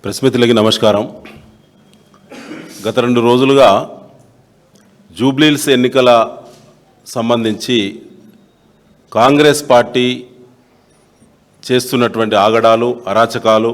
Press మిత్రులకి నమస్కారం. గత 2 రోజులుగా జూబ్లీహిల్స్ ఎన్నికల సంబంధించి కాంగ్రెస్ పార్టీ చేస్తున్నటువంటి ఆగడాలు, అరాచకాలు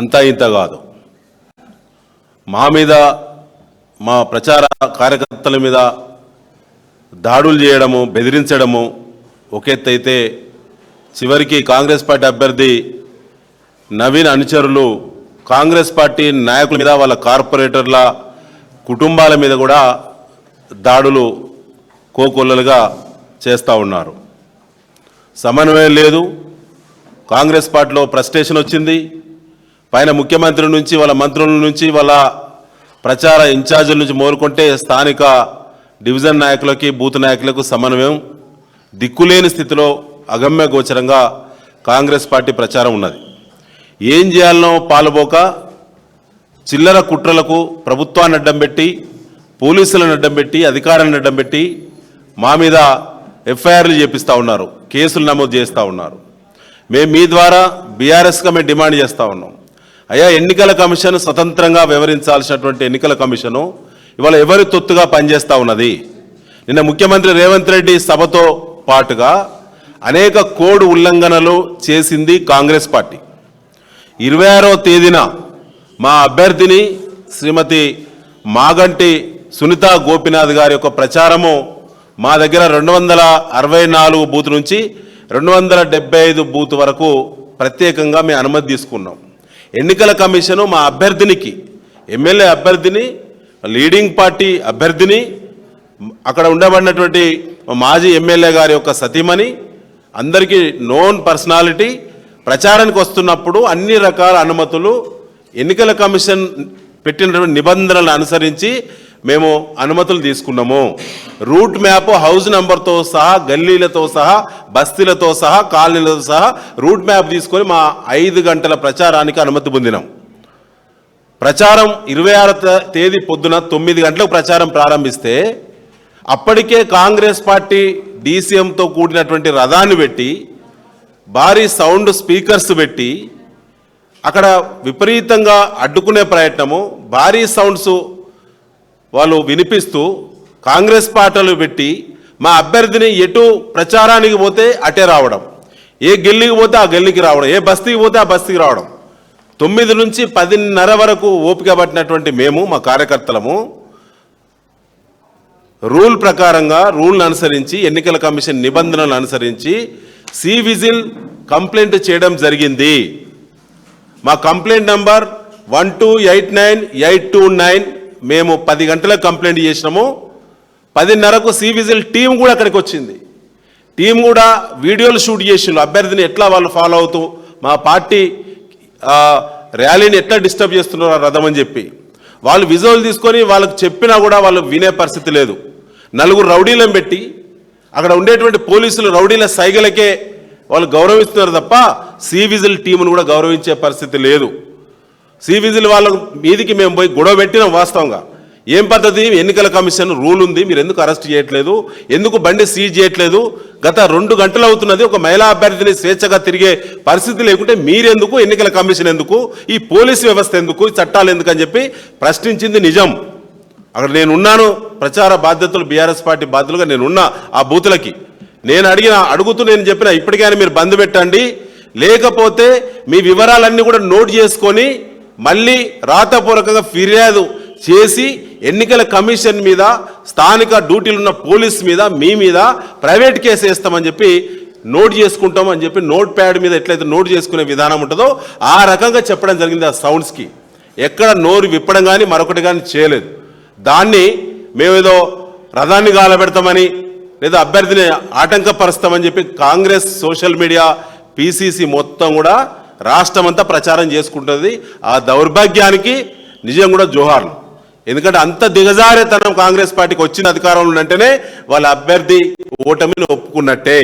అంతా ఇంత కాదు. మా మీద, మా ప్రచార కార్యకర్తల మీద దాడులు చేయడము, బెదిరించడము ఒక ఎత్తు అయితే, చివరికి కాంగ్రెస్ పార్టీ అభ్యర్థి నవీన్ అనుచరులు కాంగ్రెస్ పార్టీ నాయకుల మీద, వాళ్ళ కార్పొరేటర్ల కుటుంబాల మీద కూడా దాడులు కోకొల్లలుగా చేస్తూ ఉన్నారు. సమన్వయం లేదు. కాంగ్రెస్ పార్టీలో ఫ్రస్ట్రేషన్ వచ్చింది. పైన ముఖ్యమంత్రి నుంచి, వాళ్ళ మంత్రుల నుంచి, వాళ్ళ ప్రచార ఇన్ఛార్జీల నుంచి మోరుకుంటే స్థానిక డివిజన్ నాయకులకి, బూత్ నాయకులకు సమన్వయం దిక్కులేని స్థితిలో అగమ్య గోచరంగా కాంగ్రెస్ పార్టీ ప్రచారం ఉన్నది. ఏం చేయాలనో పాలుపోక చిల్లర కుట్రలకు ప్రభుత్వాన్ని అడ్డం పెట్టి, పోలీసులను అడ్డం పెట్టి, అధికారులను అడ్డం పెట్టి మా మీద ఎఫ్ఐఆర్లు చేపిస్తూ ఉన్నారు, కేసులు నమోదు చేస్తూ ఉన్నారు. మేము మీ ద్వారా బీఆర్ఎస్గా మేము డిమాండ్ చేస్తూ ఉన్నాం. అయ్యా, ఎన్నికల కమిషన్ స్వతంత్రంగా వ్యవహరించాల్సినటువంటి ఎన్నికల కమిషను ఇవాళ ఎవరి తొత్తుగా పనిచేస్తూ ఉన్నది. నిన్న ముఖ్యమంత్రి రేవంత్ రెడ్డి సభతో పాటుగా అనేక కోడ్ ఉల్లంఘనలు చేసింది కాంగ్రెస్ పార్టీ. 26వ తేదీన మా అభ్యర్థిని శ్రీమతి మాగంటి సునీత గోపినాథ్ గారి యొక్క ప్రచారము మా దగ్గర 264 బూత్ నుంచి 275 బూత్ వరకు ప్రత్యేకంగా మేము అనుమతి తీసుకున్నాం. ఎన్నికల కమిషను మా అభ్యర్థినికి, ఎమ్మెల్యే అభ్యర్థిని, లీడింగ్ పార్టీ అభ్యర్థిని, అక్కడ ఉండబడినటువంటి మాజీ ఎమ్మెల్యే గారి యొక్క సతీమణి, అందరికీ నోన్ పర్సనాలిటీ ప్రచారానికి వస్తున్నప్పుడు అన్ని రకాల అనుమతులు ఎన్నికల కమిషన్ పెట్టినటువంటి నిబంధనలను అనుసరించి మేము అనుమతులు తీసుకున్నాము. రూట్ మ్యాప్, హౌస్ నెంబర్తో సహా, గల్లీలతో సహా, బస్తీలతో సహా, కాలనీలతో సహా రూట్ మ్యాప్ తీసుకొని మా 5 గంటల ప్రచారానికి అనుమతి పొందినాం. ప్రచారం 26వ తేదీ పొద్దున 9 గంటలకు ప్రచారం ప్రారంభిస్తే అప్పటికే కాంగ్రెస్ పార్టీ డీసీఎంతో కూడినటువంటి రథాన్ని పెట్టి, భారీ సౌండ్ స్పీకర్స్ పెట్టి అక్కడ విపరీతంగా అడ్డుకునే ప్రయత్నము, భారీ సౌండ్స్ వాళ్ళు వినిపిస్తూ కాంగ్రెస్ పార్టీలు పెట్టి మా అభ్యర్థిని ఎటు ప్రచారానికి పోతే అటే రావడం, ఏ గల్లీకి పోతే ఆ గల్లీకి రావడం, ఏ బస్తీకి పోతే ఆ బస్తీకి రావడం. 9 నుంచి 10:30 వరకు ఓపిక పట్టినటువంటి మేము, మా కార్యకర్తలము రూల్ ప్రకారంగా, రూల్ను అనుసరించి, ఎన్నికల కమిషన్ నిబంధనలను అనుసరించి సి విజిల్ కంప్లైంట్ చేయడం జరిగింది. మా కంప్లైంట్ నంబర్ 1289829. మేము 10 గంటలకు కంప్లైంట్ చేసినాము. 10:30కు సి విజిల్ టీం కూడా అక్కడికి వచ్చింది. టీం కూడా వీడియోలు షూట్ చేసిండ్రు, అభ్యర్థిని ఎట్లా వాళ్ళు ఫాలో అవుతూ మా పార్టీ ర్యాలీని ఎట్లా డిస్టర్బ్ చేస్తున్నారు రథం అని చెప్పి వాళ్ళు విజువల్ తీసుకొని వాళ్ళకు చెప్పినా కూడా వాళ్ళు వినే పరిస్థితి లేదు. 4 రౌడీలను పెట్టి అక్కడ ఉండేటువంటి పోలీసులు రౌడీల సైగలకే వాళ్ళు గౌరవిస్తున్నారు తప్ప సి విజిల్ టీమును కూడా గౌరవించే పరిస్థితి లేదు. సి విజిల్ వాళ్ళ మీదికి మేము పోయి గొడవ పెట్టినాం. వాస్తవంగా ఏం పద్ధతి, ఎన్నికల కమిషన్ రూల్ ఉంది, మీరు ఎందుకు అరెస్ట్ చేయట్లేదు, ఎందుకు బండి సీజ్ చేయట్లేదు, గత 2 గంటలు అవుతున్నది, ఒక మహిళా అభ్యర్థిని స్వేచ్ఛగా తిరిగే పరిస్థితి లేకుంటే మీరెందుకు, ఎన్నికల కమిషన్ ఎందుకు, ఈ పోలీసు వ్యవస్థ ఎందుకు, ఈ చట్టాలు ఎందుకు అని చెప్పి ప్రశ్నించింది నిజం. అక్కడ నేనున్నాను, ప్రచార బాధ్యతలు బీఆర్ఎస్ పార్టీ బాధ్యతలుగా నేనున్నా. ఆ బూతులకి నేను అడుగుతూ నేను చెప్పిన, ఇప్పటికైనా మీరు బంద్ పెట్టండి, లేకపోతే మీ వివరాలన్నీ కూడా నోట్ చేసుకొని మళ్ళీ రాతపూర్వకంగా ఫిర్యాదు చేసి ఎన్నికల కమిషన్ మీద, స్థానిక డ్యూటీలు ఉన్న పోలీస్ మీద, మీ మీద ప్రైవేట్ కేసు వేస్తామని చెప్పి నోట్ చేసుకుంటామని చెప్పి నోట్ ప్యాడ్ మీద ఎట్లయితే నోట్ చేసుకునే విధానం ఉంటుందో ఆ రకంగా చెప్పడం జరిగింది. ఆ సౌండ్స్కి ఎక్కడ నోరు విప్పడం కానీ మరొకటి కానీ చేయలేదు. దాన్ని మేమేదో రథాన్ని గాలబెడతామని లేదా అభ్యర్థిని ఆటంకపరుస్తామని చెప్పి కాంగ్రెస్ సోషల్ మీడియా, పిసిసి మొత్తం కూడా రాష్ట్రం అంతా ప్రచారం చేసుకుంటుంది. ఆ దౌర్భాగ్యానికి నిజం కూడా జోహార్లు. ఎందుకంటే అంత దిగజారేతనం కాంగ్రెస్ పార్టీకి వచ్చిన అధికారంలో ఉంటేనే వాళ్ళ అభ్యర్థి ఓటమిని ఒప్పుకున్నట్టే.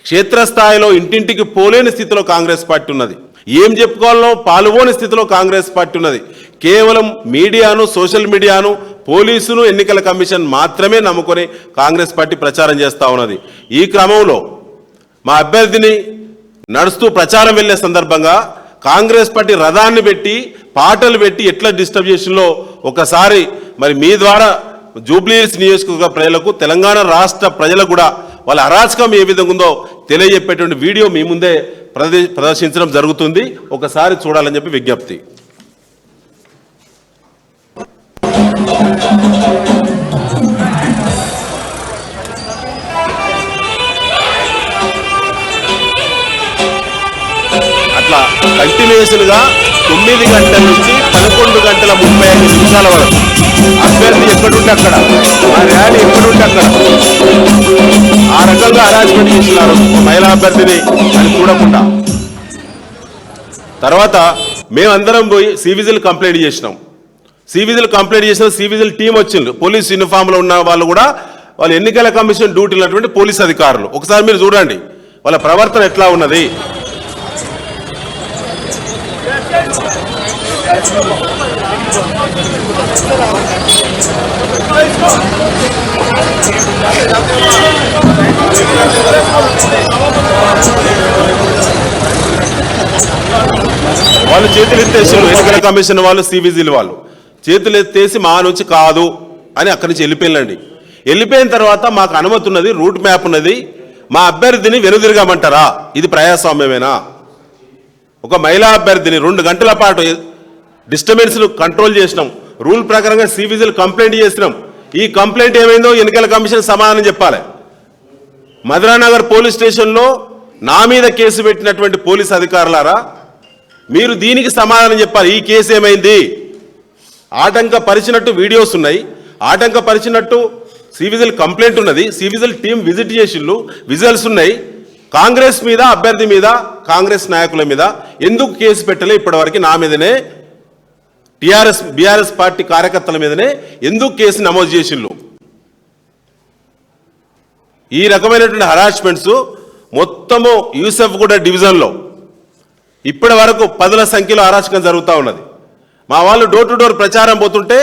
క్షేత్రస్థాయిలో ఇంటింటికి పోలేని స్థితిలో కాంగ్రెస్ పార్టీ ఉన్నది. ఏం చెప్పుకోవాలో పాల్గొని స్థితిలో కాంగ్రెస్ పార్టీ ఉన్నది. కేవలం మీడియాను, సోషల్ మీడియాను, పోలీసును, ఎన్నికల కమిషన్ మాత్రమే నమ్ముకొని కాంగ్రెస్ పార్టీ ప్రచారం చేస్తూ ఉన్నది. ఈ క్రమంలో మా అభ్యర్థిని నడుస్తూ ప్రచారం వెళ్ళే సందర్భంగా కాంగ్రెస్ పార్టీ రథాన్ని పెట్టి పాటలు పెట్టి ఎట్లా డిస్టర్బ్ చేసిందో ఒకసారి మరి మీ ద్వారా జూబ్లీహిల్స్ నియోజకవర్గ ప్రజలకు తెలంగాణ రాష్ట్ర ప్రజలకు కూడా వాళ్ళ అరాచకం ఏ విధంగా ఉందో తెలియజెప్పేటువంటి వీడియో మీ ముందే ప్రదర్శించడం జరుగుతుంది. ఒకసారి చూడాలని చెప్పి విజ్ఞప్తి. అట్లా కంటిన్యూస్గా 9 గంటల నుంచి 11 గంటల 35 నిమిషాల వరకు అభ్యర్థి ఎక్కడుంటే అక్కడ, ఆ ర్యాలీ ఎక్కడుంటే అక్కడ ఆ రకంగా అరేంజ్మెంట్ చేస్తున్నారు మహిళా అభ్యర్థిని అని చూడకుండా. తర్వాత మేమందరం పోయి సివిజిల్ కంప్లైంట్ చేసినాం. సివిజిల్ కంప్లైంట్ చేసిన సివిజిల్ టీం వచ్చింది. పోలీస్ యూనిఫామ్లో ఉన్న వాళ్ళు కూడా వాళ్ళు ఎన్నికల కమిషన్ డ్యూటీలు ఉన్నటువంటి పోలీస్ అధికారులు. ఒకసారి మీరు చూడండి వాళ్ళ ప్రవర్తన ఎట్లా ఉన్నది. వాళ్ళు చేతులు ఎత్తేసారు. ఎన్నికల కమిషన్ వాళ్ళు సివిజిల్ వాళ్ళు చేతులు ఎత్తేసి మా నుంచి కాదు అని అక్కడి నుంచి వెళ్ళిపోయిందండి. వెళ్ళిపోయిన తర్వాత మాకు అనుమతి ఉన్నది, రూట్ మ్యాప్ ఉన్నది, మా అభ్యర్థిని వెనుదిరగమంటారా? ఇది ప్రజాస్వామ్యమేనా? ఒక మహిళా అభ్యర్థిని 2 గంటల పాటు డిస్టర్బెన్స్ను కంట్రోల్ చేసినాం. రూల్ ప్రకారంగా సివిజిల్ కంప్లైంట్ చేసినాం. ఈ కంప్లైంట్ ఏమైందో ఎన్నికల కమిషన్ సమాధానం చెప్పాలి. మధురానగర్ పోలీస్ స్టేషన్లో నా మీద కేసు పెట్టినటువంటి పోలీస్ అధికారులారా, మీరు దీనికి సమాధానం చెప్పాలి. ఈ కేసు ఏమైంది? ఆటంకపరిచినట్టు వీడియోస్ ఉన్నాయి, ఆటంకపరిచినట్టు సివిజిల్ కంప్లైంట్ ఉన్నది, సివిజిల్ టీం విజిట్ చేసిళ్ళు, విజువల్స్ ఉన్నాయి. కాంగ్రెస్ మీద, అభ్యర్థి మీద, కాంగ్రెస్ నాయకుల మీద ఎందుకు కేసు పెట్టలే? ఇప్పటివరకు నా మీదనే, బీఆర్ఎస్ పార్టీ కార్యకర్తల మీదనే ఎందుకు కేసు నమోదు చేసిళ్ళు? ఈ రకమైనటువంటి హరాస్మెంట్స్ మొత్తము యూసఫ్గూడ డివిజన్లో ఇప్పటి వరకు 10ల సంఖ్యలో అరాచకం జరుగుతూ ఉన్నది. మా వాళ్ళు డోర్ టు డోర్ ప్రచారం పోతుంటే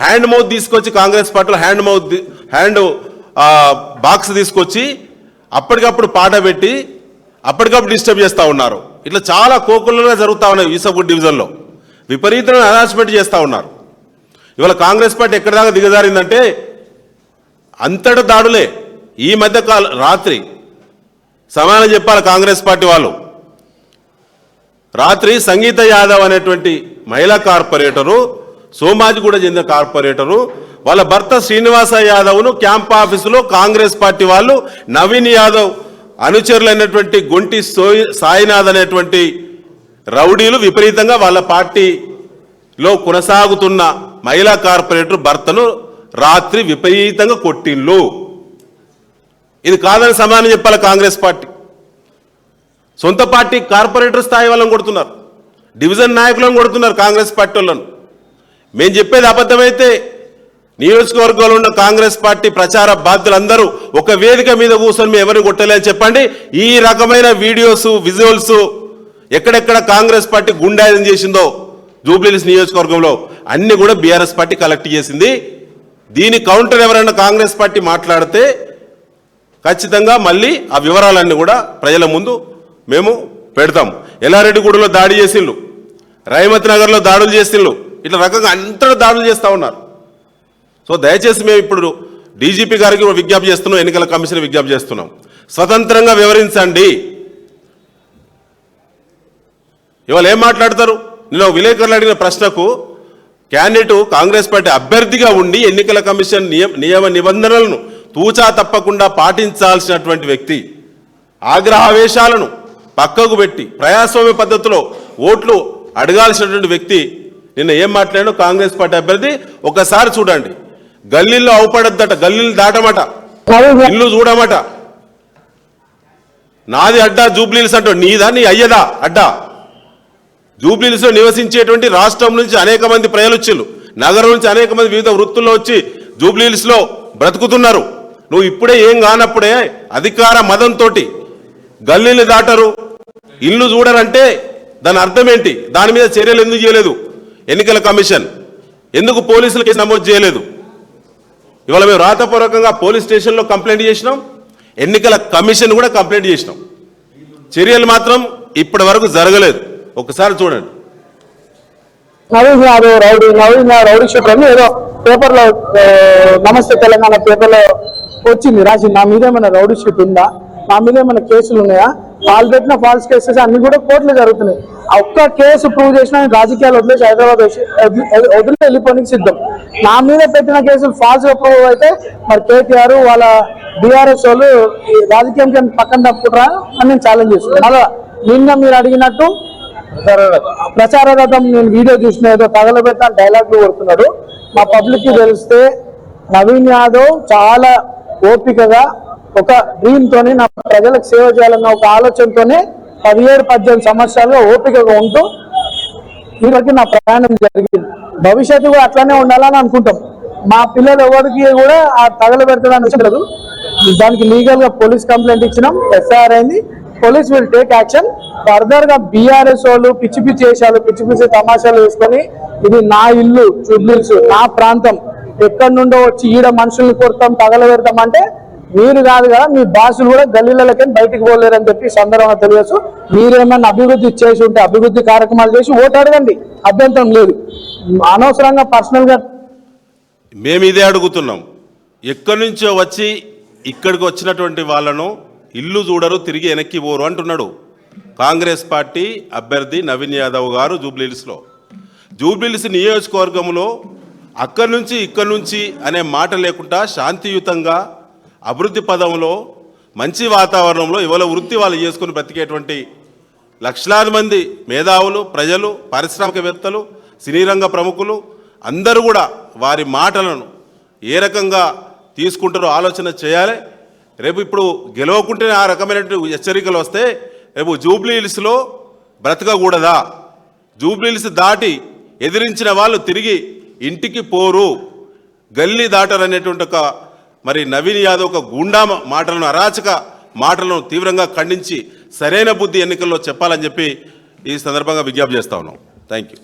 హ్యాండ్ మౌత్ తీసుకొచ్చి, కాంగ్రెస్ పార్టీలో హ్యాండ్ బాక్స్ తీసుకొచ్చి అప్పటికప్పుడు పాట పెట్టి అప్పటికప్పుడు డిస్టర్బ్ చేస్తూ ఉన్నారు. ఇట్లా చాలా కోకులుగా జరుగుతూ ఉన్నాయి. యూసఫ్గూడ డివిజన్లో విపరీతమైన హరాస్మెంట్ చేస్తూ ఉన్నారు. ఇవాళ కాంగ్రెస్ పార్టీ ఎక్కడి దాకా దిగజారిందంటే అంతటా దాడులే. ఈ మధ్య రాత్రి సమాధానం చెప్పాలి కాంగ్రెస్ పార్టీ వాళ్ళు. రాత్రి సంగీత యాదవ్ అనేటువంటి మహిళా కార్పొరేటరు, సోమాజిగూడ చెందిన కార్పొరేటరు, వాళ్ళ భర్త శ్రీనివాస యాదవ్ను క్యాంప్ ఆఫీసులో కాంగ్రెస్ పార్టీ వాళ్ళు నవీన్ యాదవ్ అనుచరులైనటువంటి గొంటి సాయినాథ్ అనేటువంటి రౌడీలు విపరీతంగా వాళ్ళ పార్టీలో కొనసాగుతున్న మహిళా కార్పొరేటర్ భర్తను రాత్రి విపరీతంగా కొట్టిండ్లు. ఇది కాదని సమాధానం చెప్పాలి కాంగ్రెస్ పార్టీ. సొంత పార్టీ కార్పొరేటర్ స్థాయి వాళ్ళని కొడుతున్నారు, డివిజన్ నాయకులను కొడుతున్నారు కాంగ్రెస్ పార్టీ వాళ్ళను. మేము చెప్పేది అబద్ధమైతే నియోజకవర్గంలో ఉన్న కాంగ్రెస్ పార్టీ ప్రచార బాధ్యులందరూ ఒక వేదిక మీద కూర్చొని మేము ఎవరిని కొట్టలేని చెప్పండి. ఈ రకమైన వీడియోస్, విజువల్స్ ఎక్కడెక్కడ కాంగ్రెస్ పార్టీ గుండాయిజం చేసిందో జూబ్లీహిల్స్ నియోజకవర్గంలో అన్ని కూడా బీఆర్ఎస్ పార్టీ కలెక్ట్ చేసింది. దీని కౌంటర్ ఎవరైనా కాంగ్రెస్ పార్టీ మాట్లాడితే ఖచ్చితంగా మళ్ళీ ఆ వివరాలన్నీ కూడా ప్రజల ముందు మేము పెడతాం. ఎల్లారెడ్డిగూడలో దాడి చేసిండ్రు, రైమత్ నగర్లో దాడులు చేసిండ్రు, ఇట్లా రకంగా అంతటా దాడులు చేస్తూ ఉన్నారు. సో దయచేసి మేము ఇప్పుడు డీజీపీ గారికి విజ్ఞప్తి చేస్తున్నాం, ఎన్నికల కమిషన్ విజ్ఞప్తి చేస్తున్నాం, స్వతంత్రంగా వివరించండి. ఇవాళ ఏం మాట్లాడతారు? నేను విలేకరులు అడిగిన ప్రశ్నకు క్యాండిడేట్ కాంగ్రెస్ పార్టీ అభ్యర్థిగా ఉండి ఎన్నికల కమిషన్ నియమ నిబంధనలను తూచా తప్పకుండా పాటించాల్సినటువంటి వ్యక్తి ఆగ్రహావేశాలను పక్కకు పెట్టి ప్రజాస్వామ్య పద్ధతిలో ఓట్లు అడగాల్సినటువంటి వ్యక్తి నిన్న ఏం మాట్లాడాడో కాంగ్రెస్ పార్టీ అభ్యర్థి ఒకసారి చూడండి. గల్లీల్లో అవపడద్దట, గల్లీలు దాటమట, ఇల్లు చూడమట. నాది అడ్డా జూబ్లీహిల్స్ అంటూ, నీదా నీ అయ్యదా అడ్డా? జూబ్లీహిల్స్లో నివసించేటువంటి రాష్ట్రం నుంచి అనేక మంది ప్రజలు వచ్చిళ్ళు, నగరం నుంచి అనేక మంది వివిధ వృత్తుల్లో వచ్చి జూబ్లీహిల్స్లో బ్రతుకుతున్నారు. నువ్వు ఇప్పుడే ఏం కానప్పుడే అధికార మదంతో గల్లీలు దాటరు, ఇల్లు చూడరంటే దాని అర్థం ఏంటి? దాని మీద చర్యలు ఎందుకు చేయలేదు ఎన్నికల కమిషన్? ఎందుకు పోలీసులు కేసు నమోదు చేయలేదు? ఇవాళ మేము రాతపూర్వకంగా పోలీస్ స్టేషన్లో కంప్లైంట్ చేసినాం, ఎన్నికల కమిషన్ కూడా కంప్లైంట్ చేసినాం. చర్యలు మాత్రం ఇప్పటి వరకు జరగలేదు. ఒకసారి చూడండి. నవీన్ యాదవ్ రౌడీ షీటర్ అని ఏదో పేపర్లో నమస్తే తెలంగాణ పేపర్లో వచ్చింది రాసి, నా మీద ఏమైనా రౌడీ షీట్ ఉందా, నా మీద ఏమైనా కేసులు ఉన్నాయా, వాళ్ళు పెట్టిన ఫాల్స్ కేసెస్ అన్ని కూడా కోర్టులో జరుగుతున్నాయి. ఆ ఒక్క కేసు ప్రూవ్ చేసినా రాజకీయాలు వదిలేసి హైదరాబాద్ వదిలి వెళ్ళిపోనికి సిద్ధం. నా మీద పెట్టిన కేసులు ఫాల్స్ గా ప్రూవ్ అయితే మరి కేటీఆర్ వాళ్ళ బీఆర్ఎస్ వాళ్ళు రాజకీయం పక్కన తప్పుకుంటారా అని నేను ఛాలెంజ్ చేస్తున్నాను. అలా నిన్న మీరు అడిగినట్టు ప్రచార రథం నేను వీడియో చూసిన ఏదో తగలబెట్ట డైలాగ్లు కొడుతున్నాడు. మా పబ్లిక్ కి తెలిస్తే నవీన్ యాదవ్ చాలా ఓపికగా ఒక డ్రీమ్ తోని నా ప్రజలకు సేవ చేయాలన్న ఒక ఆలోచనతోనే 17-18 సంవత్సరాలుగా ఓపికగా ఉంటూ ఈరోజు నా ప్రయాణం జరిగింది. భవిష్యత్తు కూడా అట్లానే ఉండాలని అనుకుంటాం. మా పిల్లలు ఎవరికి కూడా ఆ తగలబెడతాడని వచ్చలేదు. దానికి లీగల్ గా పోలీస్ కంప్లైంట్ ఇచ్చినాం, ఎఫ్ఐఆర్ అయింది. Police will take action. Further గా బీఆర్ఎస్ వాళ్ళు పిచ్చి పిచ్చి వేషాలు పిచ్చి పిచ్చి తమాషాలు వేసుకొని ఇది నా ఇల్లు జూబ్లీహిల్స్ నా ప్రాంతం ఎక్కడి నుండో వచ్చి ఈడ మనుషుల్ని కొడతాం తగలబెడతాం అంటే మీరు కాదు కదా, మీ బాసులు కూడా గల్లీలకి బయటికి పోలేరని చెప్పి సందర్భంగా తెలియచ్చు. మీరేమన్నా అభివృద్ధి చేసి ఉంటే అభివృద్ధి కార్యక్రమాలు చేసి ఓటు అడగండి, అభ్యంతరం లేదు. అనవసరంగా పర్సనల్ గా మేము ఇదే అడుగుతున్నాం. ఎక్కడి నుంచో వచ్చి ఇక్కడికి వచ్చినటువంటి వాళ్ళను ఇల్లు చూడరు తిరిగి వెనక్కి పోరు అంటున్నాడు కాంగ్రెస్ పార్టీ అభ్యర్థి నవీన్ యాదవ్ గారు జూబ్లీహిల్స్ నియోజకవర్గంలో అక్కడి నుంచి ఇక్కడి నుంచి అనే మాట లేకుండా శాంతియుతంగా అభివృద్ధి పదంలో మంచి వాతావరణంలో ఇవాళ వృత్తి వాళ్ళు చేసుకుని బ్రతికేటువంటి లక్షలాది మంది మేధావులు ప్రజలు పారిశ్రామికవేత్తలు సినీ రంగ ప్రముఖులు అందరూ కూడా వారి మాటలను ఏ రకంగా తీసుకుంటారో ఆలోచన చేయాలి. రేపు ఇప్పుడు గెలవకుంటేనే ఆ రకమైనటువంటి హెచ్చరికలు వస్తే రేపు జూబ్లీహిల్స్లో బ్రతకకూడదా, జూబ్లీహిల్స్ దాటి ఎదిరించిన వాళ్ళు తిరిగి ఇంటికి పోరు, గల్లీ దాటరు అనేటువంటి ఒక మరి నవీన్ యాదవ్ ఒక గూండా మాటలను అరాచక మాటలను తీవ్రంగా ఖండించి సరైన బుద్ధి ఎన్నికల్లో చెప్పాలని చెప్పి ఈ సందర్భంగా విజ్ఞప్తి చేస్తా ఉన్నాం. Thank you.